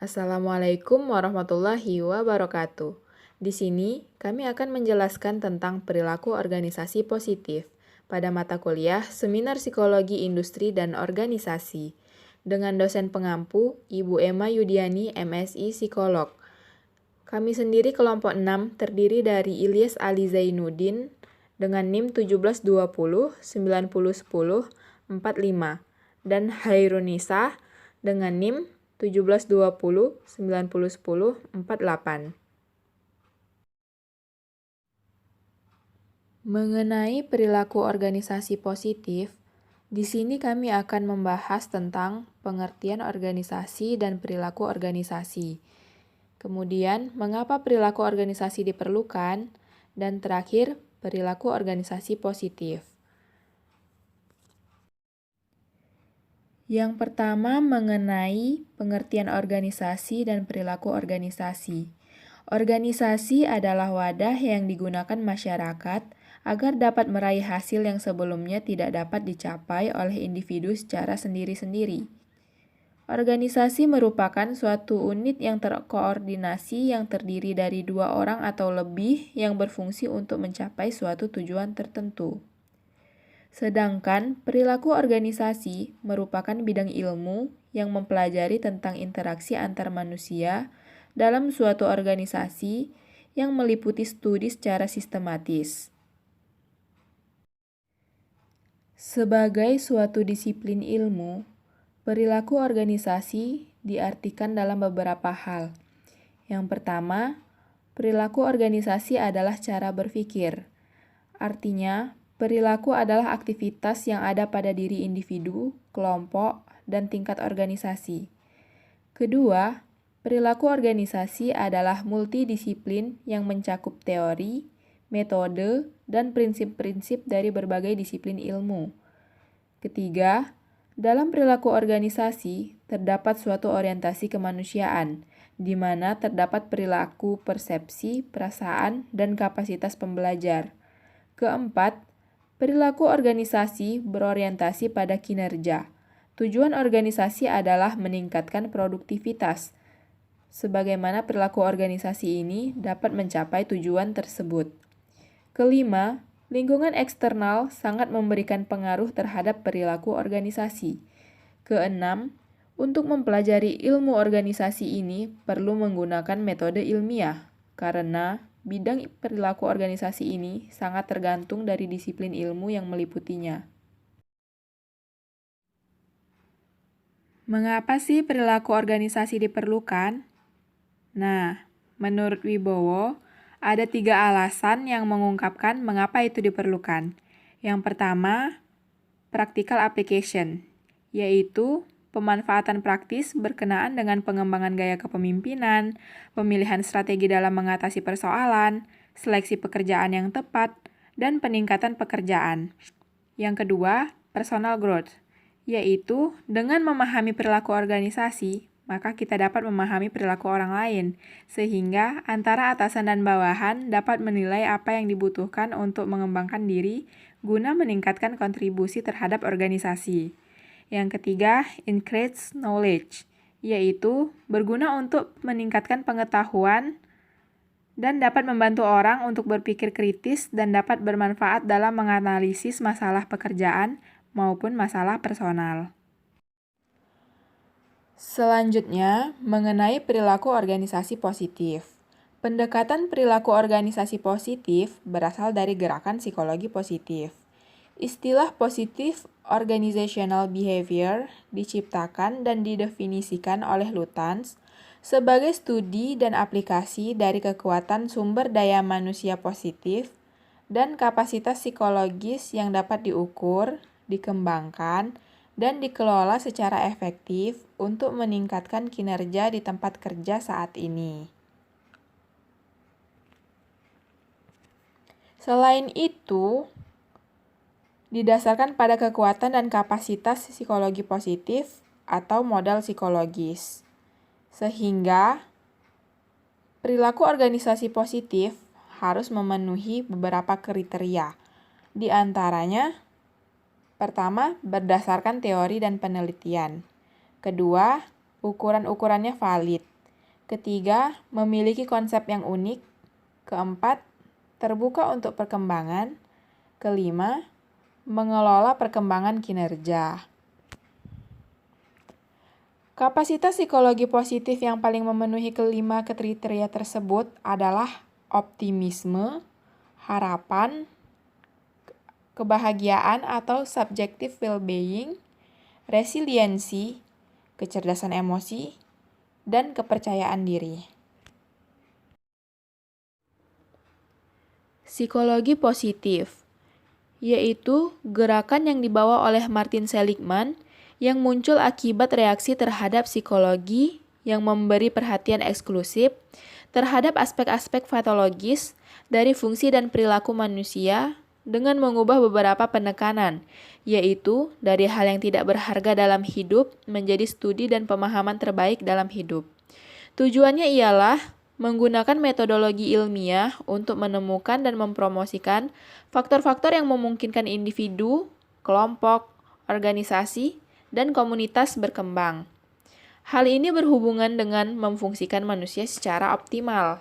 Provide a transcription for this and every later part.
Assalamualaikum warahmatullahi wabarakatuh. Di sini, kami akan menjelaskan tentang perilaku organisasi positif pada mata kuliah Seminar Psikologi Industri dan Organisasi dengan dosen pengampu Ibu Emma Yudiani, MSI Psikolog. Kami sendiri kelompok 6 terdiri dari Ilyas Ali Zainuddin dengan NIM 1720 9010 45 dan Hairunisa dengan NIM 1720 9010 48. Mengenai perilaku organisasi positif, di sini kami akan membahas tentang pengertian organisasi dan perilaku organisasi. Kemudian, mengapa perilaku organisasi diperlukan, dan terakhir, perilaku organisasi positif. Yang pertama mengenai pengertian organisasi dan perilaku organisasi. Organisasi adalah wadah yang digunakan masyarakat agar dapat meraih hasil yang sebelumnya tidak dapat dicapai oleh individu secara sendiri-sendiri. Organisasi merupakan suatu unit yang terkoordinasi yang terdiri dari 2 orang atau lebih yang berfungsi untuk mencapai suatu tujuan tertentu. Sedangkan perilaku organisasi merupakan bidang ilmu yang mempelajari tentang interaksi antar manusia dalam suatu organisasi yang meliputi studi secara sistematis. Sebagai suatu disiplin ilmu, perilaku organisasi diartikan dalam beberapa hal. Yang pertama, perilaku organisasi adalah cara berpikir. Artinya, perilaku adalah aktivitas yang ada pada diri individu, kelompok, dan tingkat organisasi. Kedua, perilaku organisasi adalah multidisiplin yang mencakup teori, metode, dan prinsip-prinsip dari berbagai disiplin ilmu. Ketiga, dalam perilaku organisasi terdapat suatu orientasi kemanusiaan, di mana terdapat perilaku, persepsi, perasaan, dan kapasitas pembelajar. Keempat, perilaku organisasi berorientasi pada kinerja. Tujuan organisasi adalah meningkatkan produktivitas. Sebagaimana perilaku organisasi ini dapat mencapai tujuan tersebut. Kelima, lingkungan eksternal sangat memberikan pengaruh terhadap perilaku organisasi. Keenam, untuk mempelajari ilmu organisasi ini perlu menggunakan metode ilmiah, karena bidang perilaku organisasi ini sangat tergantung dari disiplin ilmu yang meliputinya. Mengapa sih perilaku organisasi diperlukan? Nah, menurut Wibowo, ada 3 alasan yang mengungkapkan mengapa itu diperlukan. Yang pertama, practical application, yaitu pemanfaatan praktis berkenaan dengan pengembangan gaya kepemimpinan, pemilihan strategi dalam mengatasi persoalan, seleksi pekerjaan yang tepat, dan peningkatan pekerjaan. Yang kedua, personal growth, yaitu dengan memahami perilaku organisasi, maka kita dapat memahami perilaku orang lain, sehingga antara atasan dan bawahan dapat menilai apa yang dibutuhkan untuk mengembangkan diri guna meningkatkan kontribusi terhadap organisasi. Yang ketiga, increase knowledge, yaitu berguna untuk meningkatkan pengetahuan dan dapat membantu orang untuk berpikir kritis dan dapat bermanfaat dalam menganalisis masalah pekerjaan maupun masalah personal. Selanjutnya, mengenai perilaku organisasi positif. Pendekatan perilaku organisasi positif berasal dari gerakan psikologi positif. Istilah positive organizational behavior diciptakan dan didefinisikan oleh Lutáns sebagai studi dan aplikasi dari kekuatan sumber daya manusia positif dan kapasitas psikologis yang dapat diukur, dikembangkan, dan dikelola secara efektif untuk meningkatkan kinerja di tempat kerja saat ini. Selain itu, didasarkan pada kekuatan dan kapasitas psikologi positif atau modal psikologis. Sehingga, perilaku organisasi positif harus memenuhi beberapa kriteria. Di antaranya, pertama, berdasarkan teori dan penelitian. Kedua, ukuran-ukurannya valid. Ketiga, memiliki konsep yang unik. Keempat, terbuka untuk perkembangan. Kelima, mengelola perkembangan kinerja. Kapasitas psikologi positif yang paling memenuhi kelima kriteria tersebut adalah optimisme, harapan, kebahagiaan atau subjective well-being, resiliensi, kecerdasan emosi, dan kepercayaan diri. Psikologi positif yaitu gerakan yang dibawa oleh Martin Seligman yang muncul akibat reaksi terhadap psikologi yang memberi perhatian eksklusif terhadap aspek-aspek patologis dari fungsi dan perilaku manusia dengan mengubah beberapa penekanan, yaitu dari hal yang tidak berharga dalam hidup menjadi studi dan pemahaman terbaik dalam hidup. Tujuannya ialah menggunakan metodologi ilmiah untuk menemukan dan mempromosikan faktor-faktor yang memungkinkan individu, kelompok, organisasi, dan komunitas berkembang. Hal ini berhubungan dengan memfungsikan manusia secara optimal.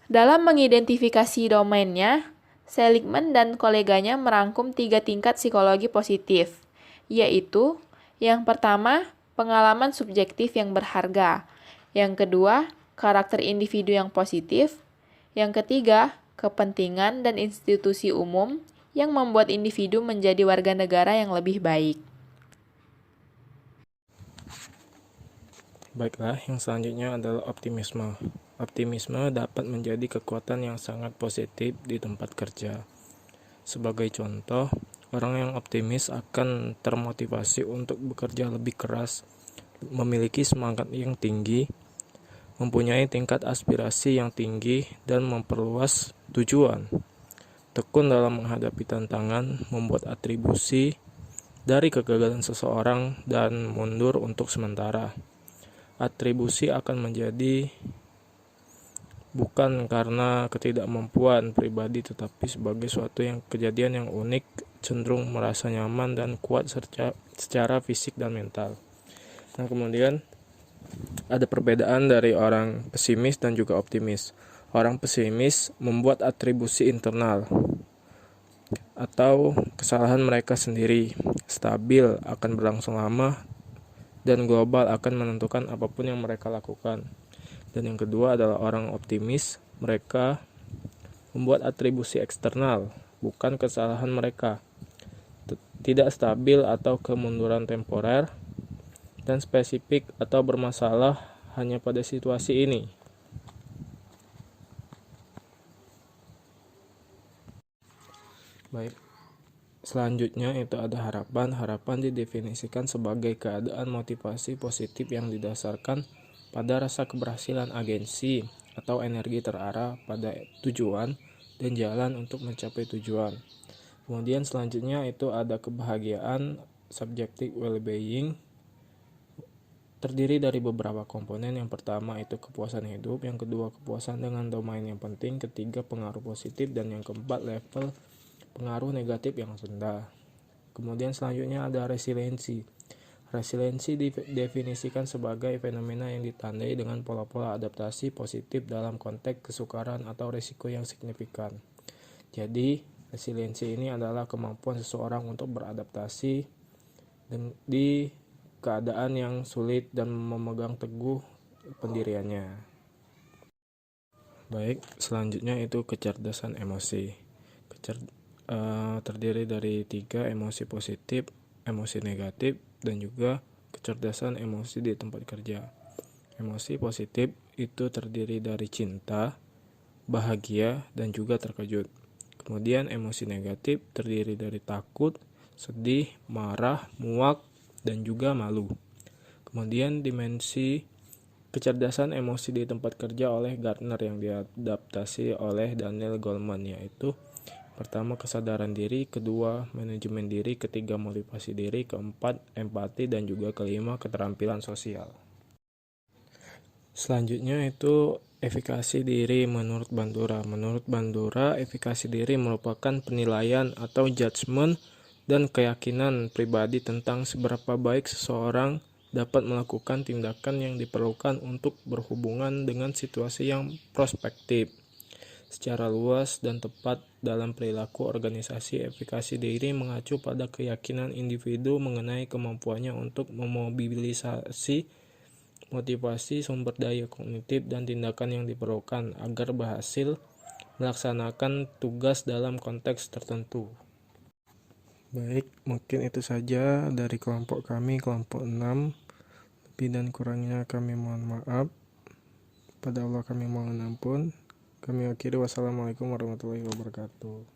Dalam mengidentifikasi domainnya, Seligman dan koleganya merangkum 3 tingkat psikologi positif, yaitu yang pertama, pengalaman subjektif yang berharga. Yang kedua, karakter individu yang positif. Yang ketiga, kepentingan dan institusi umum yang membuat individu menjadi warga negara yang lebih baik. Baiklah, yang selanjutnya adalah optimisme. Optimisme dapat menjadi kekuatan yang sangat positif di tempat kerja. Sebagai contoh, orang yang optimis akan termotivasi untuk bekerja lebih keras, memiliki semangat yang tinggi, mempunyai tingkat aspirasi yang tinggi, dan memperluas tujuan. Tekun dalam menghadapi tantangan, membuat atribusi dari kegagalan seseorang, dan mundur untuk sementara. Atribusi akan menjadi bukan karena ketidakmampuan pribadi, tetapi sebagai suatu kejadian yang unik, cenderung merasa nyaman dan kuat secara fisik dan mental. Nah, kemudian ada perbedaan dari orang pesimis dan juga optimis. Orang pesimis membuat atribusi internal atau kesalahan mereka sendiri, stabil, akan berlangsung lama, dan global, akan menentukan apapun yang mereka lakukan. Dan yang kedua adalah orang optimis, mereka membuat atribusi eksternal, bukan kesalahan mereka, tidak stabil atau kemunduran temporer, dan spesifik atau bermasalah hanya pada situasi ini. Baik. Selanjutnya itu ada harapan. Harapan didefinisikan sebagai keadaan motivasi positif yang didasarkan pada rasa keberhasilan agensi atau energi terarah pada tujuan dan jalan untuk mencapai tujuan. Kemudian selanjutnya itu ada kebahagiaan, subjective well-being, terdiri dari beberapa komponen. Yang pertama itu kepuasan hidup, yang kedua kepuasan dengan domain yang penting, ketiga pengaruh positif, dan yang keempat level pengaruh negatif yang rendah. Kemudian selanjutnya ada resiliensi. Resiliensi didefinisikan sebagai fenomena yang ditandai dengan pola-pola adaptasi positif dalam konteks kesukaran atau risiko yang signifikan. Jadi, resiliensi ini adalah kemampuan seseorang untuk beradaptasi di keadaan yang sulit dan memegang teguh pendiriannya. Baik, selanjutnya itu kecerdasan emosi. Terdiri dari 3, emosi positif, emosi negatif, dan juga kecerdasan emosi di tempat kerja. Emosi positif itu terdiri dari cinta, bahagia, dan juga terkejut. Kemudian emosi negatif terdiri dari takut, sedih, marah, muak, dan juga malu. Kemudian dimensi kecerdasan emosi di tempat kerja oleh Gardner yang diadaptasi oleh Daniel Goleman, yaitu pertama kesadaran diri, kedua manajemen diri, ketiga motivasi diri, keempat empati, dan juga kelima keterampilan sosial. Selanjutnya itu efikasi diri menurut Bandura. Menurut Bandura, efikasi diri merupakan penilaian atau judgement dan keyakinan pribadi tentang seberapa baik seseorang dapat melakukan tindakan yang diperlukan untuk berhubungan dengan situasi yang prospektif secara luas dan tepat dalam perilaku organisasi. Efikasi diri mengacu pada keyakinan individu mengenai kemampuannya untuk memobilisasi motivasi, sumber daya kognitif, dan tindakan yang diperlukan agar berhasil melaksanakan tugas dalam konteks tertentu. Baik, mungkin itu saja dari kelompok kami, kelompok 6. Lebih dan kurangnya kami mohon maaf. Pada Allah kami mohon ampun. Kami akhiri, wassalamualaikum warahmatullahi wabarakatuh.